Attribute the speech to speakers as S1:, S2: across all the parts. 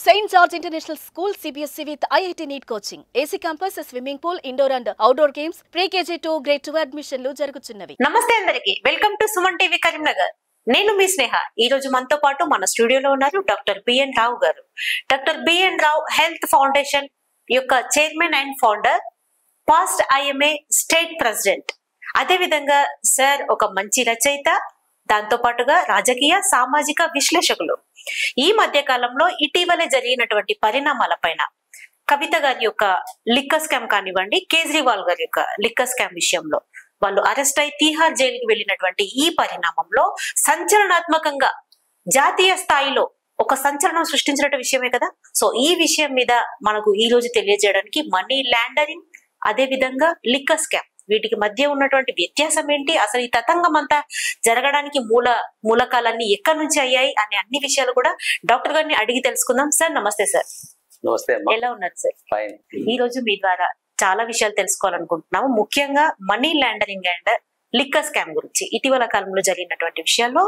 S1: St. George International School CBSE with IIT NEET coaching. AC campus, swimming pool, indoor and outdoor games, pre-KG to grade 2 అడ్మిషన్లు జరుగుతున్నవి.
S2: నమస్తే అందరికి, welcome to Suman TV Karimnagar. నేను మీ స్నేహ. ఈ రోజు మనతో పాటు మన స్టూడియోలో ఉన్నారు డాక్టర్ బిఎన్ రావు గారు. డాక్టర్ బిఎన్ రావు హెల్త్ ఫౌండేషన్ యొక్క chairman and founder, past IMA state president. అదే విధంగా సార్ ఒక మంచి రచయిత, దాంతో పాటుగా రాజకీయ సామాజిక విశ్లేషకులు. ఈ మధ్య కాలంలో ఇటీవలే జరిగినటువంటి పరిణామాలపైన కవిత గారి యొక్క లిక్కర్ స్కామ్ కానివ్వండి, కేజ్రీవాల్ గారి యొక్క లిక్కర్ స్కామ్ విషయంలో వాళ్ళు అరెస్ట్ అయి తీహార్ జైలుకి వెళ్ళినటువంటి ఈ పరిణామంలో సంచలనాత్మకంగా జాతీయ స్థాయిలో ఒక సంచలనం సృష్టించిన విషయమే కదా. సో ఈ విషయం మీద మనకు ఈ రోజు తెలియజేయడానికి మనీ లాండరింగ్, అదే విధంగా లిక్కర్ స్కామ్, వీటికి మధ్య ఉన్నటువంటి వ్యత్యాసం ఏంటి, అసలు ఈ తతంగం అంతా జరగడానికి మూలకాలన్నీ ఎక్కడి నుంచి అయ్యాయి అనే అన్ని విషయాలు కూడా డాక్టర్ గారిని అడిగి తెలుసుకుందాం. సార్ నమస్తే. సార్
S3: నమస్తే.
S2: ఎలా ఉన్నారు సార్? ఈ రోజు మీ ద్వారా చాలా విషయాలు తెలుసుకోవాలనుకుంటున్నాము, ముఖ్యంగా money laundering and liquor scam గురించి. ఇటీవల కాలంలో జరిగినటువంటి విషయాల్లో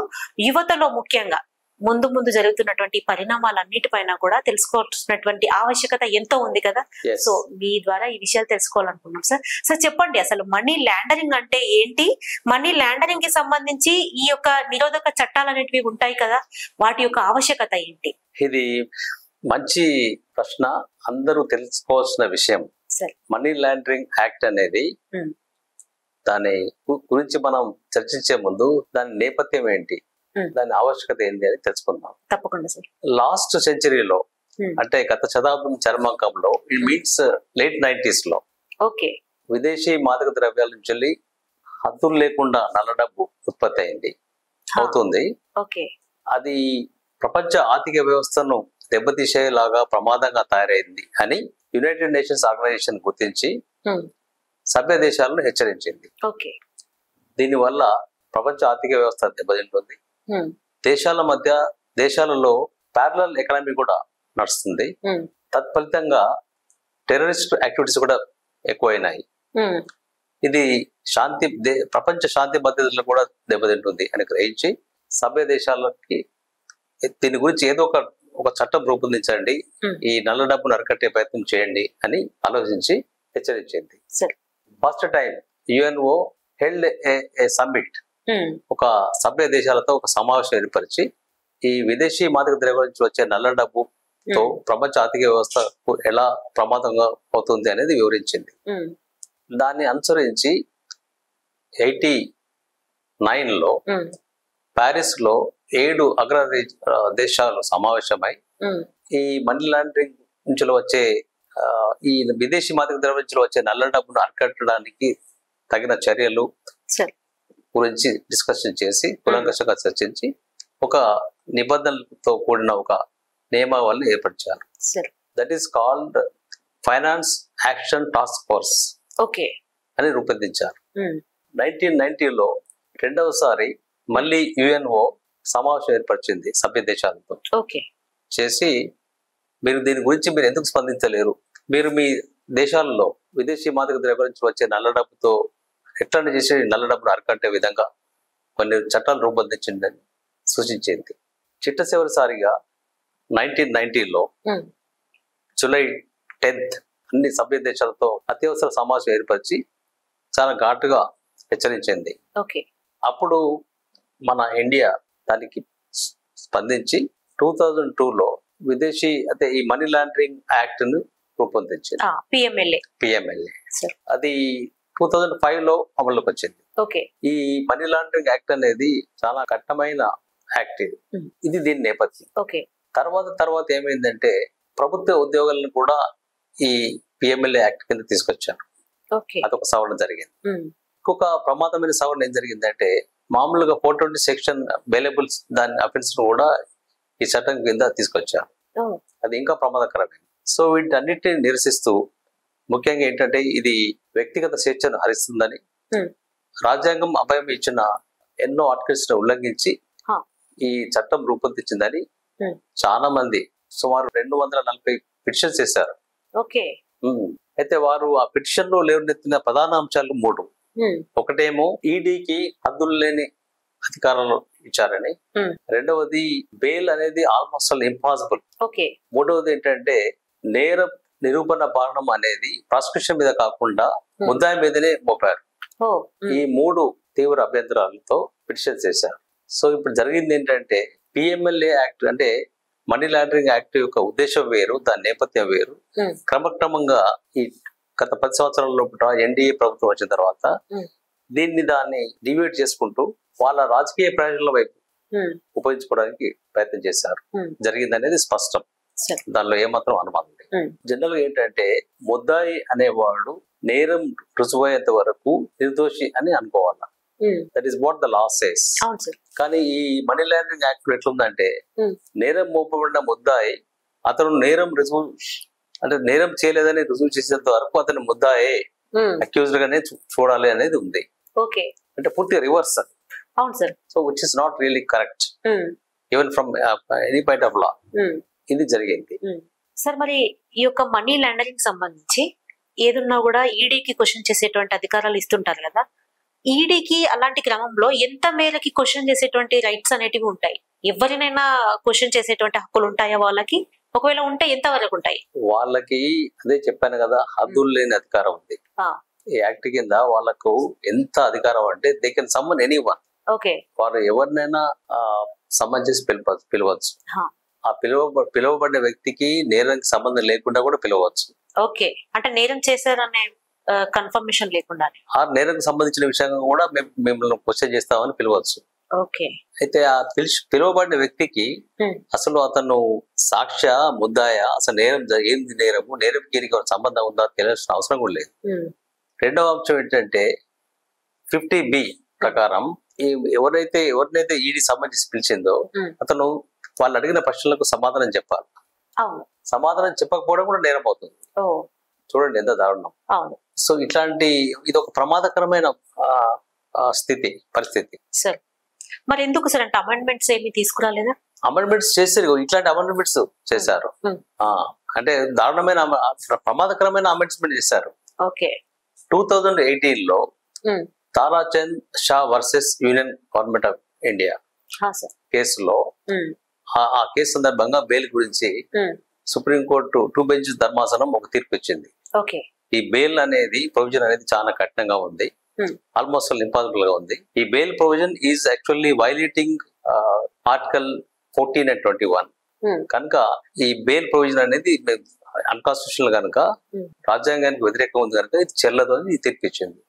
S2: యువతలో ముఖ్యంగా ముందు జరుగుతున్నటువంటి పరిణామాలన్నిటిపైన కూడా తెలుసుకోవాల్సినటువంటి ఆవశ్యకత ఎంతో ఉంది కదా. సో మీ ద్వారా ఈ విషయాలు తెలుసుకోవాలనుకున్నాం సార్. సార్ చెప్పండి, అసలు మనీ లాండరింగ్ అంటే ఏంటి? మనీ లాండరింగ్ కి సంబంధించి ఈ యొక్క నిరోధక చట్టాలు అనేటివి ఉంటాయి కదా, వాటి యొక్క ఆవశ్యకత ఏంటి?
S3: ఇది మంచి ప్రశ్న, అందరూ తెలుసుకోవాల్సిన విషయం. మనీ లాండరింగ్ యాక్ట్ అనేది దాని గురించి మనం చర్చించే ముందు దాని నేపథ్యం ఏంటి, దాని ఆవశ్యకత ఏంటి అని తెలుసుకుందాం.
S2: తప్పకుండా సార్.
S3: లాస్ట్ సెంచరీలో, అంటే గత శతాబ్దం చర్మాంకంలో, ఇట్ మీన్స్ లేట్ 90s లో విదేశీ మాదక ద్రవ్యాల నుంచి హద్దులు లేకుండా నల్ల డబ్బు ఉత్పత్తి అవుతుంది. అది ప్రపంచ ఆర్థిక వ్యవస్థను దెబ్బతీసేలాగా ప్రమాదంగా తయారైంది అని యునైటెడ్ నేషన్స్ ఆర్గనైజేషన్ గుర్తించి సభ్య దేశాలను హెచ్చరించింది. దీనివల్ల ప్రపంచ ఆర్థిక వ్యవస్థ దెబ్బతింటుంది, దేశాలలో ప్యారలల్ ఎకనామీ కూడా నడుస్తుంది. తత్ఫలితంగా టెర్రరిస్ట్ యాక్టివిటీస్ కూడా ఎక్కువైనాయి. ఇది ప్రపంచ శాంతి భద్రతలను కూడా దెబ్బతింటుంది అని గ్రహించి సభ్య దేశాలకి దీని గురించి ఏదో ఒక చట్టం రూపొందించండి, ఈ నల్ల డబ్బును అరికట్టే ప్రయత్నం చేయండి అని ఆలోచించి హెచ్చరించింది. First time UNO held a summit, ఒక సభ్య దేశాలతో ఒక సమావేశం ఏర్పరిచి ఈ విదేశీ మాదక ద్రవ్యాల నుంచి వచ్చే నల్ల డబ్బుతో ప్రపంచ ఆర్థిక వ్యవస్థకు ఎలా ప్రమాదంగా అవుతుంది అనేది వివరించింది. దాన్ని అనుసరించి 89లో ప్యారిస్ లో 7 అగ్ర దేశాలు సమావేశమై ఈ మనీ లాండరింగ్ నుంచి వచ్చే ఈ విదేశీ మాదక ద్రవ్యాల నుంచి వచ్చే నల్ల డబ్బును అరికట్టడానికి తగిన చర్యలు గురించి డిస్కషన్ చేసి కూలంకషంగా చర్చించి ఒక నిబంధనలతో కూడిన ఒక నియమావళిని ఏర్పరిచారు. That is called finance action task force అని రూపొందించారు. 1990లో రెండవసారి మళ్ళీ యుఎన్ఓ సమావేశం ఏర్పరిచింది సభ్య దేశాలతో. చేసి మీరు దీని గురించి మీరు ఎందుకు స్పందించలేరు, మీరు మీ దేశాలలో విదేశీ మాదక ద్రవ్యాల నుంచి వచ్చే నల్ల డబ్బుతో ఎట్లా చేసి నల్ల డబ్బును అరికట్టే విధంగా కొన్ని చట్టాలు రూపొందించిందని సూచించింది. చిట్టచివరిసారిగా 1990లో జూలై 10th అన్ని సభ్య దేశాలతో అత్యవసర సమావేశం ఏర్పరిచి చాలా ఘాటుగా హెచ్చరించింది. అప్పుడు మన ఇండియా దానికి స్పందించి 2002లో విదేశీ ఈ మనీ లాండరింగ్ యాక్ట్ ను రూపొందించింది, పిఎంఎల్ఏ. అది 2005లో అమలులోకి వచ్చింది. ఈ మనీ లాండరింగ్ యాక్ట్ అనేది చాలా కఠినమైన యాక్ట్. ఇది దీని నేపథ్యం. తర్వాత ఏమైందంటే ప్రభుత్వ ఉద్యోగాలను కూడా ఈ పిఎంఎల్ఏ యాక్ట్ కింద తీసుకొచ్చారు. అదొక సవరణ జరిగింది. ఇంకొక ప్రమాదమైన సవరణ ఏం జరిగిందంటే, మామూలుగా 420 సెక్షన్ బెయిలబుల్స్ దాని అఫెన్స్ కూడా ఈ చట్టం కింద తీసుకొచ్చారు. అది ఇంకా ప్రమాదకరమైంది. సో వీటన్నిటిని నిరసిస్తూ ముఖ్యంగా ఏంటంటే ఇది వ్యక్తిగత స్వేచ్ఛను హరిస్తుందని, రాజ్యాంగం అభయం ఇచ్చిన ఎన్నో ఆర్టికల్స్ ఉల్లంఘించి ఈ చట్టం రూపొందించిందని చాలా మంది సుమారు 240 పిటిషన్స్ చేశారు. అయితే వారు ఆ పిటిషన్ లో లేవనెత్తిన ప్రధాన అంశాలు 3. ఒకటేమో ఈడీకి హద్దులు లేని అధికారాలు ఇచ్చారని, రెండవది బెయిల్ అనేది ఆల్మోస్ట్ ఇంపాసిబుల్,
S2: ఓకే,
S3: మూడవది ఏంటంటే నేర నిరూపణ భారణం అనేది ప్రాసిక్యూషన్ మీద కాకుండా ముద్దాయి మీదనే మోపారు. ఈ 3 తీవ్ర అభ్యంతరాలతో పిటిషన్ చేశారు. సో ఇప్పుడు జరిగింది ఏంటంటే పిఎంఎల్ఏ యాక్ట్ అంటే మనీ లాండరింగ్ యాక్ట్ యొక్క ఉద్దేశం వేరు, దాని నేపథ్యం వేరు. క్రమక్రమంగా ఈ గత 10 సంవత్సరాల లోపల ఎన్డీఏ ప్రభుత్వం వచ్చిన తర్వాత దాన్ని డివైడ్ చేసుకుంటూ వాళ్ళ రాజకీయ ప్రయోజనాల వైపు ఉపయోగించుకోవడానికి ప్రయత్నం చేశారు. జరిగింది అనేది స్పష్టం, దానిలో ఏమాత్రం అనుమానం లేదు. జనరల్ గా ఏంటంటే ముద్దాయి అనేవాడు నేరం రుజువయ్యేంత వరకు నిర్దోషి అని అనుకోవాలి. That is what the law says. కానీ ఈ మనీ లాండరింగ్ యాక్ట్ ఎట్లుందంటే నేరం మోపబడిన ముద్దాయి అతను నేరం రుజువు అంటే నేరం చేయలేదని రుజువు చేసేంత వరకు అతని ముద్దాయే అక్యూజ్డ్ గానే చూడాలి అనేది ఉంది.
S2: ఓకే,
S3: అంటే పూర్తిగా రివర్స్.
S2: అవును sir.
S3: So which is not really correct even from any point of law. ఇది జరిగింది.
S2: సార్ మరి ఈ యొక్క మనీ లాండరింగ్ సంబంధించి ఏదున్నా కూడా ఈడీకి క్వశ్చన్ చేసేటువంటి అధికారాలు ఇస్తుంటారు కదా, ఈడీకి అలాంటి క్రమంలో ఎంత మేరకి క్వశ్చన్ చేసేటువంటి రైట్స్ అనేటివి ఉంటాయి? ఎవరినైనా క్వశ్చన్ చేసేటువంటి హక్కులు ఉంటాయా వాళ్ళకి? ఒకవేళ ఉంటే ఎంత వరకు ఉంటాయి?
S3: వాళ్ళకి అదే చెప్పాను కదా, హద్దులు లేని అధికారం ఉంది ఈ యాక్ట్ కింద. వాళ్ళకు ఎంత అధికారం అంటే they can someone anyone.
S2: Okay,
S3: వారు ఎవరినైనా సమ్మన్ చేసి పిలవచ్చు. ఆ పిలువబడిన వ్యక్తికి నేరానికి సంబంధం లేకుండా కూడా పిలవచ్చు.
S2: ఓకే, అంటే నేరం చేశారనే కన్ఫర్మేషన్ లేకుండా
S3: ఆ నేరానికి సంబంధించిన విషయంగా కూడా మిమ్మల్ని క్వశ్చన్ చేస్తామని పిలవచ్చు.
S2: ఓకే,
S3: అయితే ఆ పిలువబడిన వ్యక్తికి అసలు అతను సాక్ష్య ముద్దాయ, అసలు నేరం ఏంది, నేరంకి సంబంధం ఉందా తెలియాల్సిన అవసరం కూడా లేదు. రెండవ అంశం ఏంటంటే 50B ప్రకారం ఎవరినైతే ఈడీ సంబంధించి పిలిచిందో అతను వాళ్ళు అడిగిన ప్రశ్నలకు సమాధానం చెప్పాలి. సమాధానం చెప్పకపోవడం కూడా నేరం అవుతుంది. చూడండి ఎంత దారుణం. సో ఇది ఒక ప్రమాదకరమైన పరిస్థితి.
S2: మరి ఎందుకు సార్ అంటే అమెండ్మెంట్స్ ఏమి తీసుకురాలేదా?
S3: అమెండ్మెంట్స్ చేశారు, ఇట్లాంటి అమెండ్మెంట్స్ చేశారు. అంటే దారుణమైన ప్రమాదకరమైన అమెండ్మెంట్ చేశారు. 2018 లో Tarachand Shah versus union government of India కేసులో ఆ కేసు సందర్భంగా బెయిల్ గురించి సుప్రీంకోర్టు 2 బెంచ్ ధర్మాసనం ఒక తీర్పు ఇచ్చింది. ఈ బెయిల్ అనేది ప్రొవిజన్ అనేది చాలా కఠినంగా ఉంది, ఆల్మోస్ట్ ఇంపాసిబుల్ గా ఉంది. ఈ bail provision is actually violating article 14 and 21. కనుక ఈ బెయిల్ ప్రొవిజన్ అనేది అన్కాన్స్టిట్యూషనల్ కనుక రాజ్యాంగానికి వ్యతిరేకంగా ఉంది కనుక ఇది చెల్లదు అని తీర్పు ఇచ్చింది.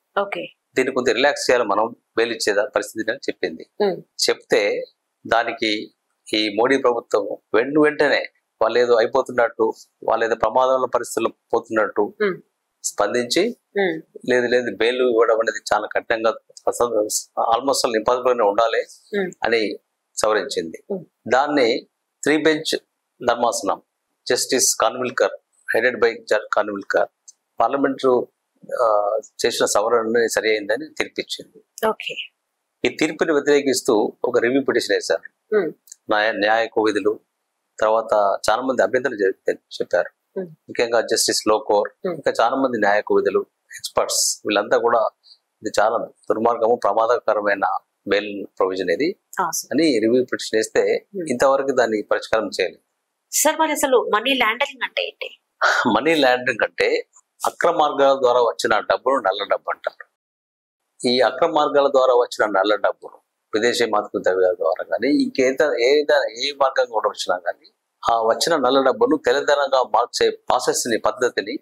S3: దీన్ని కొంచెం రిలాక్స్ చేయాలి మనం బెయిల్ ఇచ్చే పరిస్థితి అని చెప్పింది. చెప్తే దానికి ఈ మోడీ ప్రభుత్వం వెంటనే వాళ్ళు ఏదో అయిపోతున్నట్టు, వాళ్ళు ఏదో ప్రమాదంలో పరిస్థితుల్లో పోతున్నట్టు స్పందించి లేదు బెయిల్ ఇవ్వడం అనేది చాలా కఠినంగా ఆల్మోస్ట్ ఇంపాసిబుల్ గా ఉండాలి అని సవరించింది. దాన్ని 3 బెంచ్ ధర్మాసనం justice Khanwilkar headed by Khanwilkar parliament చేసిన సవరణ సరి అయిందని తీర్పిచ్చింది. ఈ తీర్పుని వ్యతిరేకిస్తూ ఒక రివ్యూ పిటిషన్ వేశారు న్యాయ కోవిధులు, తర్వాత చాలా మంది అభ్యంతరం చెప్పారు. ముఖ్యంగా జస్టిస్ లోకోర్, ఇంకా చాలా మంది న్యాయ కోవిధులు, ఎక్స్పర్ట్స్, వీళ్ళంతా కూడా ఇది చాలా దుర్మార్గము, ప్రమాదకరమైన బెయిల్ ప్రొవిజన్ ఇది అని రివ్యూ పిటిషన్ వేస్తే ఇంతవరకు దాన్ని పరిష్కారం చేయలేదు.
S2: సార్ మరి అసలు మనీ లాండరింగ్ అంటే ఏంటి?
S3: మనీ లాండరింగ్ అంటే అక్రమ మార్గాల ద్వారా వచ్చిన డబ్బును నల్ల డబ్బు అంటారు. ఈ అక్రమ మార్గాల ద్వారా వచ్చిన నల్ల డబ్బును విదేశీ మాతృ ద్రవ్యాల ద్వారా కానీ ఏ మార్గంగా కూడా వచ్చినా కానీ ఆ వచ్చిన నల్ల డబ్బును తెల్లదనంగా మార్చే పద్ధతిని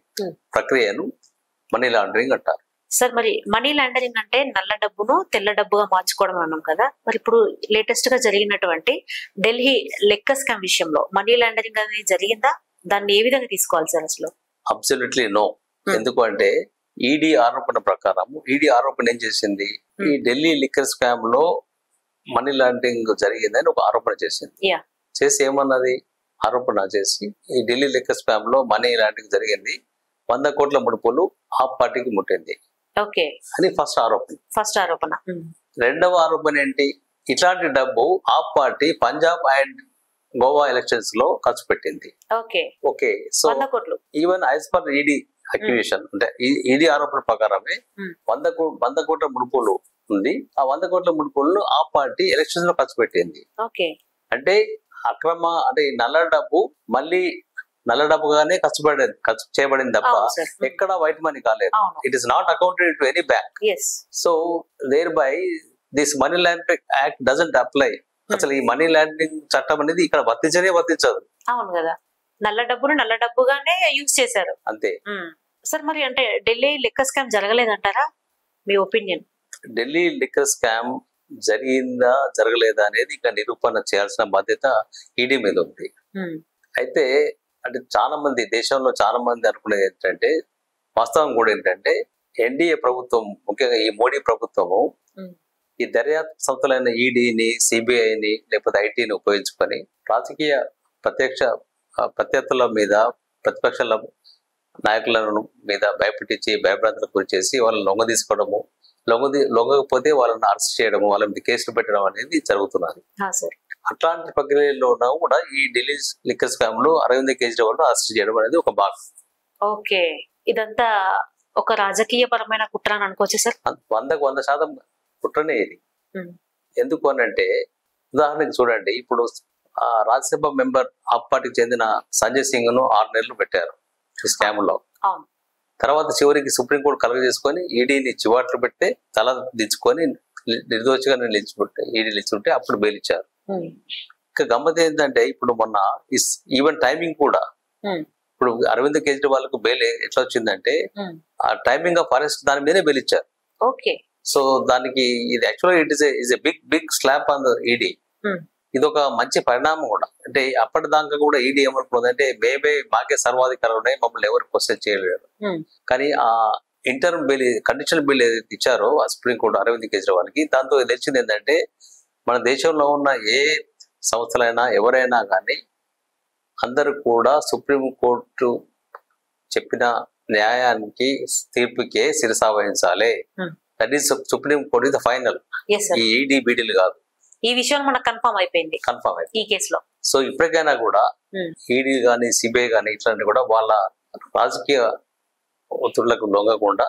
S3: ప్రక్రియను మనీ లాండరింగ్ అంటారు.
S2: సార్ మరి మనీ లాండరింగ్ అంటే నల్ల డబ్బును తెల్ల డబ్బుగా మార్చుకోవడం అన్నాం కదా, మరి ఇప్పుడు లేటెస్ట్ గా జరిగినటువంటి ఢిల్లీ లెక్క స్కామ్ విషయంలో మనీ లాండరింగ్ అనేది జరిగిందా? దాన్ని ఏ విధంగా తీసుకోవాలి సార్ అసలు?
S3: Absolutely no. ఎందుకు అంటే ఈడీ ఆరోపణ ప్రకారం ఆరోపణ ఏం చేసింది, ఈ ఢిల్లీ లిక్కర్ స్కామ్ లో మనీ లాండరింగ్ జరిగిందని ఒక ఆరోపణ చేసింది. చేసి ఏమన్నది, ఆరోపణ చేసి ఈ ఢిల్లీ లిక్కర్ స్కామ్ లో మనీ లాండరింగ్ జరిగింది, 100 కోట్ల ముడుపులు ఆ పార్టీకి ముట్టింది అని ఫస్ట్ ఆరోపణ. రెండవ ఆరోపణ ఏంటి, ఇట్లాంటి డబ్బు ఆ party Punjab and Goa elections లో ఖర్చు పెట్టింది. Okay, so even as per ED accusation అంటే ఈడీ ఆరోపణ ప్రకారమే 100 కోట్ల ముడుపులు ఉంది. ఆ 100 కోట్ల ముడుపులను ఆ పార్టీ ఎలక్షన్స్ లో ఖర్చు పెట్టింది. అంటే అక్రమ అంటే నల్ల డబ్బు మళ్ళీ నల్ల డబ్బుగానే ఖర్చు చేయబడింది తప్ప ఎక్కడ వైట్ మనీ కాలేదు. It is not accounted to any bank. So thereby this money laundering act doesn't apply. అసలు ఈ మనీ లాండరింగ్ చట్టం అనేది ఇక్కడ వర్తించదు.
S2: అవును కదా, నల్ల డబ్బుగానే యూజ్ చేశారు అంతే. సార్ మరి అంటే ఢిల్లీ లిక్కర్ స్కామ్ జరగలేదంటారా? మీ ఒపీనియన్?
S3: ఢిల్లీ లిక్కర్ స్కామ్ జరిగిందా జరగలేదా అనేది ఇంకా నిరూపణ చేయాల్సిన బాధ్యత ఈడీ మీద ఉంది. అయితే అంటే దేశంలో చాలా మంది అనుకునేది ఏంటంటే, వాస్తవం కూడా ఏంటంటే, ఎన్డీఏ ప్రభుత్వం ముఖ్యంగా ఈ మోడీ ప్రభుత్వము ఈ దర్యాప్తు సంస్థలైన ఈడీని, సిబిఐని లేకపోతే ఐటీని ఉపయోగించుకొని రాజకీయ ప్రత్యర్థుల మీద, ప్రతిపక్షాల నాయకులను మీద భయపెట్టించి భయభ్రాంతులకు గురి చేసి వాళ్ళని లొంగదీసుకోవడము, లొంగకపోతే వాళ్ళని అరెస్ట్ చేయడము, వాళ్ళ మీద కేసులు పెట్టడం అనేది జరుగుతున్నది. అట్లాంటి ప్రక్రియలోనూ కూడా ఈ ఢిల్లీ లిక్కర్ స్కామ్ లో అరవింద్ కేజ్రీవాల్ అరెస్ట్ చేయడం అనేది ఒక భాగం.
S2: ఓకే, ఇదంతా ఒక రాజకీయ పరమైన కుట్ర అని అనుకోవచ్చు సార్?
S3: 100% కుట్రనే ఇది. ఎందుకు అనంటే, ఉదాహరణకి చూడండి, ఇప్పుడు రాజ్యసభ మెంబర్ ఆప్ పార్టీకి చెందిన సంజయ్ సింగ్ ను 6 నెలలు పెట్టారు ఈ స్కామ్ లో. తర్వాత చివరికి సుప్రీంకోర్టు కలగజేసుకొని ఈడీని చివాట్లు పెడితే తల దించుకొని నిర్దోషిగా ఈడీ నిలిచుంటే అప్పుడు బెయిల్ ఇచ్చారు. ఇంకా గమ్మత్ ఏంటంటే, ఇప్పుడు మొన్న ఈవెన్ టైమింగ్ కూడా, ఇప్పుడు అరవింద్ కేజ్రీవాల్ కు బెయిల్ ఎట్లా వచ్చిందంటే ఆ టైమింగ్ ఆఫ్ అరెస్ట్ దాని మీదే బెయిల్ ఇచ్చారు. సో దానికి ఇది actually it is a big slap on the ED. ఇది ఒక మంచి పరిణామం కూడా. అంటే అప్పటిదాకా కూడా ఈడీ ఏమనుకున్నదంటే, మాకే సర్వాధికారాలు ఉన్నాయి, మమ్మల్ని ఎవరు క్వశ్చన్ చేయలేరు. కానీ ఆ ఇంటర్మ్ బెయిల్, కండిషనల్ బెయిల్ ఏదైతే ఇచ్చారో ఆ సుప్రీంకోర్టు అరవింద్ కేజ్రీవాల్ కి, దాంతో తెలిసింది ఏంటంటే, మన దేశంలో ఉన్న ఏ సంస్థలైనా ఎవరైనా కానీ అందరూ కూడా సుప్రీంకోర్టు చెప్పిన న్యాయానికి, తీర్పుకే శిరసా వహించాలి. That is supreme court is the final. ఈ ఈడీ బీడీలు కాదు.
S2: ఈ విషయం మనకు కన్ఫర్మ్ అయిపోయింది ఈ కేసులో.
S3: సో ఇప్పటికైనా కూడా ఈడీ గానీ సిబిఐ గానీ ఇట్లాంటి కూడా వాళ్ళ రాజకీయ ఒత్తిళ్లకు లొంగకుండా,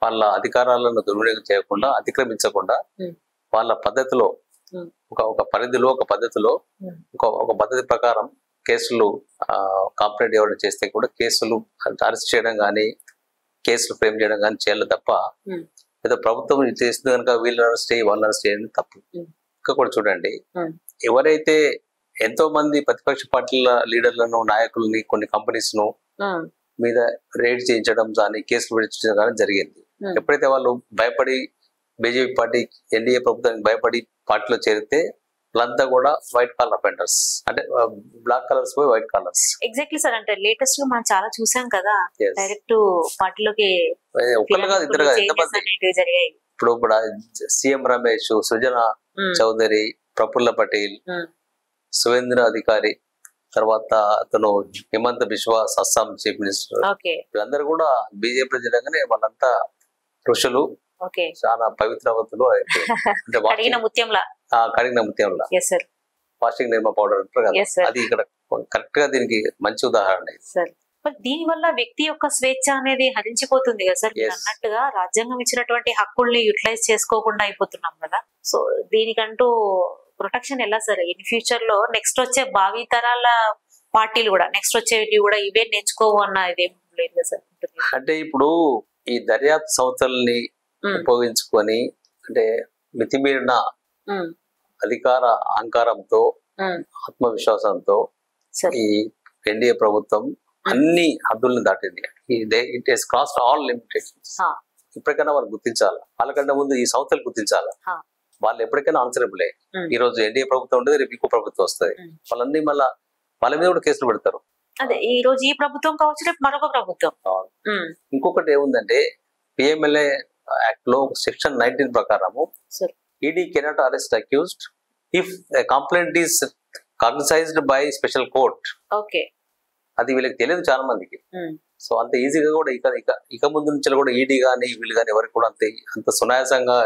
S3: వాళ్ళ అధికారాలను దుర్వినియోగం చేయకుండా, అతిక్రమించకుండా, వాళ్ళ పద్ధతిలో ఒక పరిధిలో, ఒక పద్ధతిలో, ఒక పద్ధతి ప్రకారం కేసులు కంప్లైంట్ ఎవరైనా చేస్తే కూడా కేసులు అరెస్ట్ చేయడం కానీ, కేసులు ఫ్రేమ్ చేయడం కానీ చేయాలి తప్ప, ఏదో ప్రభుత్వం చేస్తుంది కనుక వీళ్ళు అరెస్ట్ చేయి, వాళ్ళు అరెస్ట్ చేయడం తప్పు. ఇంకా కూడా చూడండి, ఎవరైతే ఎంతో మంది ప్రతిపక్ష పార్టీల లీడర్లను, నాయకుల్ని, కొన్ని కంపెనీస్ ను మీద రేడ్ చేయించడం కానీ, కేసులు పెట్టించడం కానీ జరిగింది. ఎప్పుడైతే వాళ్ళు భయపడి బీజేపీ పార్టీ, ఎన్డీఏ ప్రభుత్వానికి భయపడి పార్టీలో చేరితే వాళ్ళంతా కూడా వైట్ కాలర్ అఫెండర్స్, అంటే బ్లాక్ కలర్స్ పోయి వైట్ కలర్స్.
S2: ఎగ్జాక్ట్లీ సార్, అంటే లేటెస్ట్ గా మనం చాలా చూసాం కదా, డైరెక్ట్ పార్టీలోకి
S3: ఒకళ్ళు కాదు, ఇద్దరు కాదు, ఎంతమంది. ఇప్పుడు సీఎం రమేష్, సృజన చౌదరి, ప్రఫుల్ల పటేల్, సువేంద్ర అధికారి, తర్వాత అతను హిమంత బిశ్వా అస్సాం చీఫ్ మినిస్టర్, వీళ్ళందరూ కూడా బీజేపీ ప్రజలుగానే వాళ్ళంతా ఋషులు, చాలా పవిత్రవతులు. అంటే కడిగిన ముత్యంలా వాషింగ్ నిర్మా పౌడర్ అంటారు కదా, అది ఇక్కడ కరెక్ట్ గా దీనికి మంచి ఉదాహరణ.
S2: దీని వల్ల వ్యక్తి యొక్క స్వేచ్ఛ అనేది హరించిపోతుంది కదా సార్, అన్నట్టుగా రాజ్యాంగం ఇచ్చినటువంటి హక్కుల్ని యూటిలైజ్ చేసుకోకుండా అయిపోతున్నాం కదా. సో దీనికంటూ ప్రొటెక్షన్ ఎలా సార్ ఇన్ ఫ్యూచర్ లో? నెక్స్ట్ వచ్చే భావి తరాల పార్టీలు కూడా, నెక్స్ట్ వచ్చేవి కూడా ఇవే నేర్చుకోవు అన్న ఇదేం లేదు కదా సార్?
S3: అంటే ఇప్పుడు ఈ దర్యాప్తు సంస్థల్ని ఉపయోగించుకొని, అంటే మితిమీరిన అధికార అహంకారంతో, ఆత్మవిశ్వాసంతో ఈ ఎన్డీఏ ప్రభుత్వం అన్ని హద్దుల్ని దాటింది. It has crossed all limitations. ఇప్పటికైనా వాళ్ళు గుర్తించాలా, వాళ్ళకంటే ముందు ఈ సంస్థలు గుర్తించాలా. వాళ్ళు ఎప్పటికైనా ఆన్సరబులే. ఈ రోజు ఎన్డీఏ ప్రభుత్వం ఉంటుంది, రేపు ఇంకో ప్రభుత్వం వస్తుంది, వాళ్ళన్నీ మళ్ళా వాళ్ళ మీద కూడా కేసులు పెడతారు.
S2: అదే ఈ రోజు ఈ ప్రభుత్వం కావచ్చు, రేపు మరొక ప్రభుత్వం.
S3: ఇంకొకటి ఏముందంటే, పిఎంఎల్ఏ యాక్ట్ లో సెక్షన్ 19 ప్రకారము ED cannot arrest accused if complaint is cognized by special court. అది వీళ్ళకి తెలియదు చాలా మందికి. సో అంత ఈజీగా కూడా ఇక ముందు నుంచి కూడా ఈడీ గానీ వీళ్ళు కానీ ఎవరికి కూడా అంత సునాయాసంగా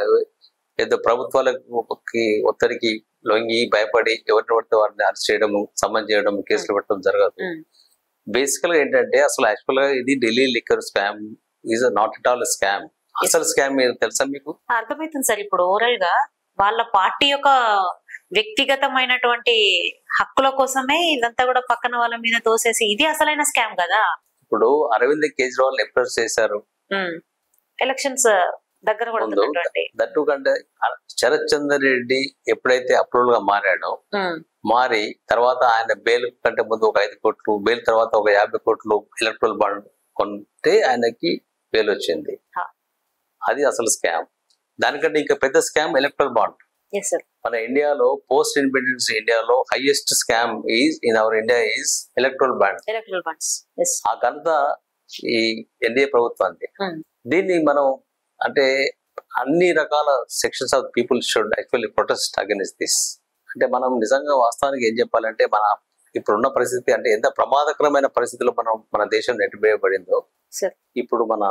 S3: ఏదో ప్రభుత్వాలకి ఒత్తిడికి లొంగి భయపడి ఎవరిని పడితే వారిని అరెస్ట్ చేయడము, సమన్ చేయడం, కేసులు పెట్టడం జరగదు. బేసికల్ గా ఏంటంటే అసలు యాక్చువల్ గా ఇది Delhi liquor scam is not at all scam. అసలు స్కామ్ తెలుసా మీకు?
S2: అర్థమవుతుంది సార్. ఇప్పుడు ఓవరాల్ గా వాళ్ళ పార్టీ యొక్క వ్యక్తిగతమైనటువంటి హక్కుల కోసమే ఇదంతా కూడా పక్కన వాళ్ళ మీద తోసేసి ఇది అసలైన స్కామ్ కదా.
S3: ఇప్పుడు అరవింద్ కేజ్రీవాల్ ఎప్పుడు చేశారు
S2: ఎలక్షన్స్ దగ్గర పడుతున్నటువంటి
S3: దట్టు కంటే శరత్ చంద్ర రెడ్డి ఎప్పుడైతే అప్రూవల్ గా మారాడో మారి తర్వాత ఆయన బెయిల్ కంటే ముందు ఒక 5 కోట్లు, బెయిల్ తర్వాత ఒక 50 కోట్లు ఎలక్ట్రల్ బాండ్ కొంటే ఆయనకి బెయిల్ వచ్చింది. అది అసలు స్కామ్. దానికంటే ఇంకా పెద్ద స్కామ్ ఎలక్ట్రల్ బాండ్. మన ఇండియాలో పోస్ట్ ఇండిపెండెన్స్ ఇండియాలో highest scam is in our India is electoral bond. ఆ ఘనత ఈ ఎన్డీఏ ప్రభుత్వానికి. దీన్ని మనం అంటే అన్ని రకాల sections of people should actually protest against this. అంటే మనం నిజంగా వాస్తవానికి ఏం చెప్పాలంటే మన ఇప్పుడున్న పరిస్థితి అంటే ఎంత ప్రమాదకరమైన పరిస్థితిలో మన దేశం నెట్టివేయబడిందో ఇప్పుడు మన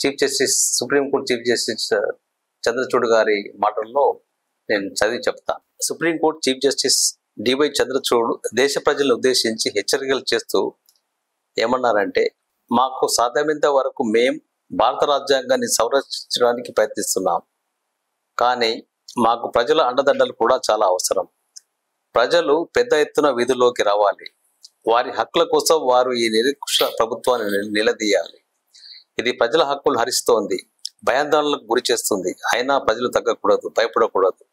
S3: chief justice supreme court chief justice Chandrachud గారి మాటల్లో నేను చదివి చెప్తాను. Supreme court chief justice DY Chandrachud దేశ ప్రజలను ఉద్దేశించి హెచ్చరికలు చేస్తూ ఏమన్నారంటే, మాకు సాధ్యమైనంత వరకు మేం భారత రాజ్యాంగాన్ని సంరక్షించడానికి ప్రయత్నిస్తున్నాం, కానీ మాకు ప్రజల అండదండలు కూడా చాలా అవసరం. ప్రజలు పెద్ద ఎత్తున వీధుల్లోకి రావాలి. వారి హక్కుల కోసం వారు ఈ నిరక్ష ప్రభుత్వాన్ని నిలదీయాలి. ఇది ప్రజల హక్కులు హరిస్తోంది, భయాందోళనలకు గురి చేస్తుంది. అయినా ప్రజలు తగ్గకూడదు, భయపడకూడదు.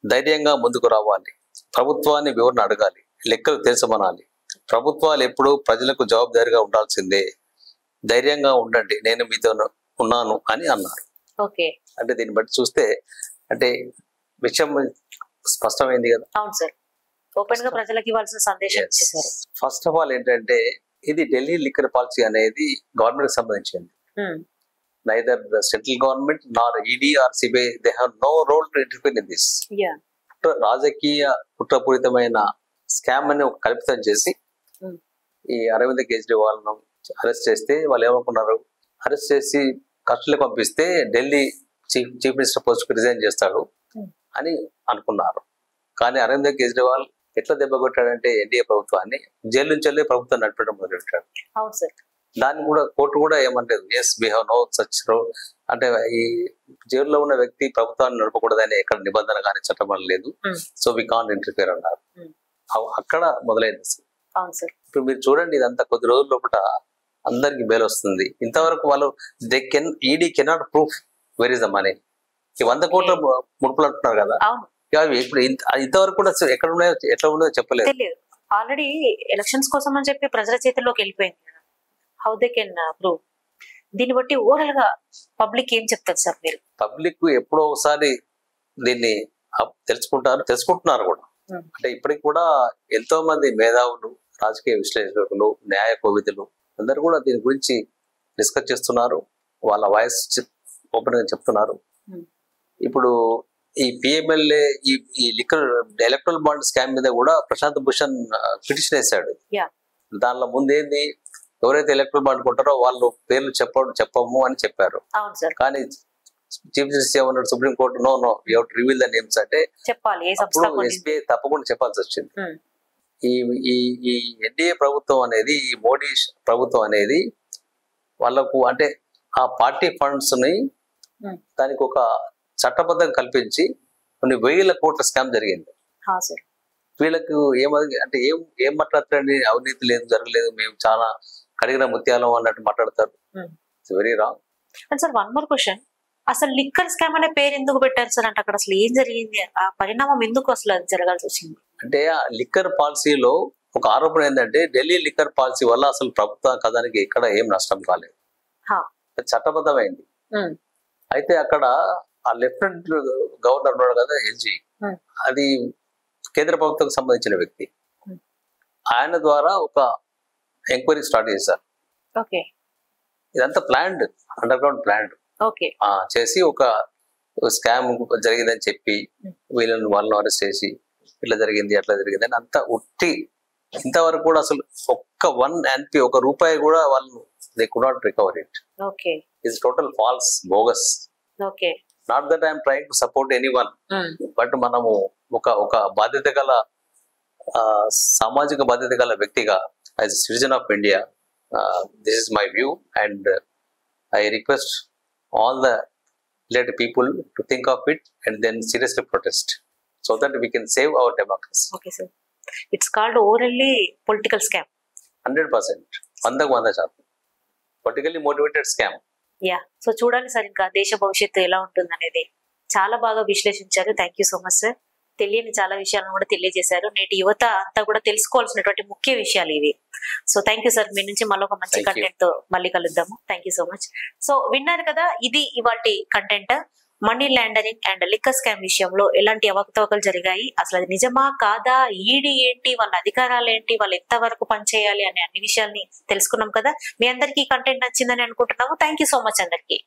S3: ధైర్యంగా ముందుకు రావాలి. ప్రభుత్వాన్ని వివరణ అడగాలి, లెక్కలు తెలుసమనాలి. ప్రభుత్వాలు ఎప్పుడూ ప్రజలకు జవాబుదారీగా ఉండాల్సిందే. ధైర్యంగా ఉండండి, నేను మీతో ఉన్నాను అని అన్నారు. అంటే దీన్ని బట్టి చూస్తే అంటే విషయం స్పష్టమైంది కదా.
S2: అవును సార్, ఓపెన్ గా ప్రజలకు ఇవ్వాల్సిన సందేశం.
S3: ఫస్ట్ ఆఫ్ ఆల్ ఏంటంటే ఇది ఢిల్లీ లిక్కర్ పాలసీ అనేది గవర్నమెంట్ కి సంబంధించింది. Neither the central government nor ED or CBI they have no role to interfere in this. రాజకీయ కుట్రపూరితమైన స్కామ్ అని ఒక కల్పితం చేసి ఈ అరవింద్ కేజ్రీవాల్ ను అరెస్ట్ చేస్తే వాళ్ళు ఏమనుకున్నారు, అరెస్ట్ చేసి కస్టడీలో పంపిస్తే ఢిల్లీ చీఫ్ మినిస్టర్ పోస్ట్ కు రిజైన్ చేస్తాడు అని అనుకున్నారు. కానీ అరవింద్ కేజ్రీవాల్ ఎట్లా దెబ్బ కొట్టాడంటే ఎన్డీఏ ప్రభుత్వాన్ని జైలు నుంచి వెళ్ళి ప్రభుత్వం నడిపడం మొదలుపెట్టాడు. దాన్ని కూడా కోర్టు కూడా ఏమంటలేదు, yes we have no such role, అంటే ఈ జైల్లో ఉన్న వ్యక్తి ప్రభుత్వాన్ని నడపకూడదని ఎక్కడ నిబంధన కానీ చట్టం లేదు, సో వి కాంట్ ఇంటర్ఫియర్ అన్నారు. అక్కడ మొదలైంది. ఇప్పుడు మీరు చూడండి, ఇదంతా కొద్ది రోజుల లోపల అందరికి బెయిల్ వస్తుంది. ఇంతవరకు వాళ్ళు ED cannot proof where is the money. ఈ 100 కోట్ల ముడుపులు అంటున్నారు కదా, ఇప్పుడు ఇంతవరకు కూడా ఎక్కడ ఉన్నాయో ఎట్లా ఉన్నాయో చెప్పలేదు.
S2: ఆల్రెడీ ఎలక్షన్స్ కోసం అని చెప్పి ప్రజల చేతుల్లోకి వెళ్ళిపోయింది. How they can prove? దీన్ని బట్టి ఓవరాల్ గా పబ్లిక్ ఏం చెప్తారు సార్ మీరు?
S3: పబ్లిక్ ఎప్పుడో ఒకసారి దీన్ని తెలుసుకుంటున్నారు కూడా. అంటే ఇప్పటికి కూడా ఎంతో మంది మేధావులు, రాజకీయ విశ్లేషకులు, న్యాయ కోవిదులు అందరు కూడా దీని గురించి డిస్కస్ చేస్తున్నారు. వాళ్ళ వాయిస్ ఓపెన్ గా చెప్తున్నారు. ఇప్పుడు ఈ పిఎంఎల్ఏ ఈ లిక్కర్ ఎలక్ట్రల్ బాండ్ స్కామ్ మీద కూడా ప్రశాంత్ భూషణ్ పిటిషన్ వేశాడు. దానిలో ముందేంది, ఎవరైతే ఎలక్ట్రల్ బాండ్ కొంటారో వాళ్ళు పేర్లు చెప్పము అని చెప్పారు. కానీ చీఫ్ జస్టిస్ ఏమన్నాడు, supreme court no you have to reveal the names అంటే ఎస్బీఐ తప్పకుండా చెప్పాల్సి వచ్చింది. ఈ ఎన్డీఏ ప్రభుత్వం అనేది, ఈ మోడీ ప్రభుత్వం అనేది వాళ్ళకు అంటే ఆ పార్టీ ఫండ్స్ ని దానికి ఒక చట్టబద్ధం కల్పించి కొన్ని 1000 కోట్ల స్కామ్ జరిగింది. వీళ్ళకు అంటే ఏం మాట్లాడతారండి, అవినీతి లేదు, జరగలేదు, మేము చాలా కడిగిన ముత్యాలం అన్నట్టు మాట్లాడతారు. It's very wrong.
S2: Sir one more question, అసలు లిక్కర్ స్కామ్ అనే పేరు ఎందుకు పెట్టారు సార్? అంటే అక్కడ అసలు ఏం జరిగింది, ఆ పరిణామం ఎందుకు అసలు అది జరగాల్సి వచ్చింది?
S3: అంటే ఆ లిక్కర్ పాలసీలో ఒక ఆరోపణ ఏంటంటే ఢిల్లీ లిక్కర్ పాలసీ వల్ల అసలు ప్రభుత్వ ఖజానాకి ఎక్కడ ఏం నష్టం కాలేదు, చట్టబద్ధమైంది. అయితే అక్కడ ఆ లెఫ్టినెంట్ గవర్నర్ ఉన్నాడు కదా, ఎల్జీ, అది కేంద్ర ప్రభుత్వం సంబంధించిన వ్యక్తి. ఆయన ద్వారా ఒక ఎంక్వైరీ స్టార్ట్ చేశారు. ఇదంతా ప్లాన్డ్, అండర్ గ్రౌండ్ ప్లాన్డ్ చేసి ఒక స్కామ్ జరిగిందని చెప్పి వాళ్ళని అరెస్ట్ చేసి ఇట్లా జరిగింది అట్లా జరిగింది అని అంతా ఉట్టి. ఇంతవరకు కూడా అసలు ఒక్క 1 NP, ఒక రూపాయి కూడా వాళ్ళు they could not recover it. It's total false, bogus. Not that I'm trying to support anyone, but మనము ఒక బాధ్యత గల సామాజిక బాధ్యత గల వ్యక్తిగా as a citizen of India, this is my view, and I request all the related people to think of it and then seriously protest so that we can save our democracy.
S2: Okay sir, it's called overally political scam.
S3: 100%, 100% politically motivated scam.
S2: Yeah, so చూడాలి sir ఇంకా దేశ భవిష్యత్తు ఎలా ఉంటుంది అనేది. చాలా బాగా విశ్లేషించారు. Thank you so much sir. తెలియని చాలా విషయాలను కూడా తెలియజేశారు. నేటి యువత అంతా కూడా తెలుసుకోవాల్సినటువంటి ముఖ్య విషయాలు ఇవి. So thank you sir. మీ నుంచి మళ్ళీ ఒక మంచి కంటెంట్ తో మళ్ళీ కలుద్దాము. Thank you so much. So విన్నారు కదా, ఇది ఇవాల్టి content. Money laundering and liquor scam విషయంలో ఎలాంటి అవకతవకలు జరిగాయి, అసలు అది నిజమా కాదా, ఈడీ ఏంటి, వాళ్ళ అధికారాలు ఏంటి, వాళ్ళు ఎంతవరకు పనిచేయాలి అనే అన్ని విషయాల్ని తెలుసుకున్నాం కదా. మీ అందరికీ కంటెంట్ నచ్చిందని అనుకుంటున్నాము. థ్యాంక్ యూ సో మచ్ అందరికీ.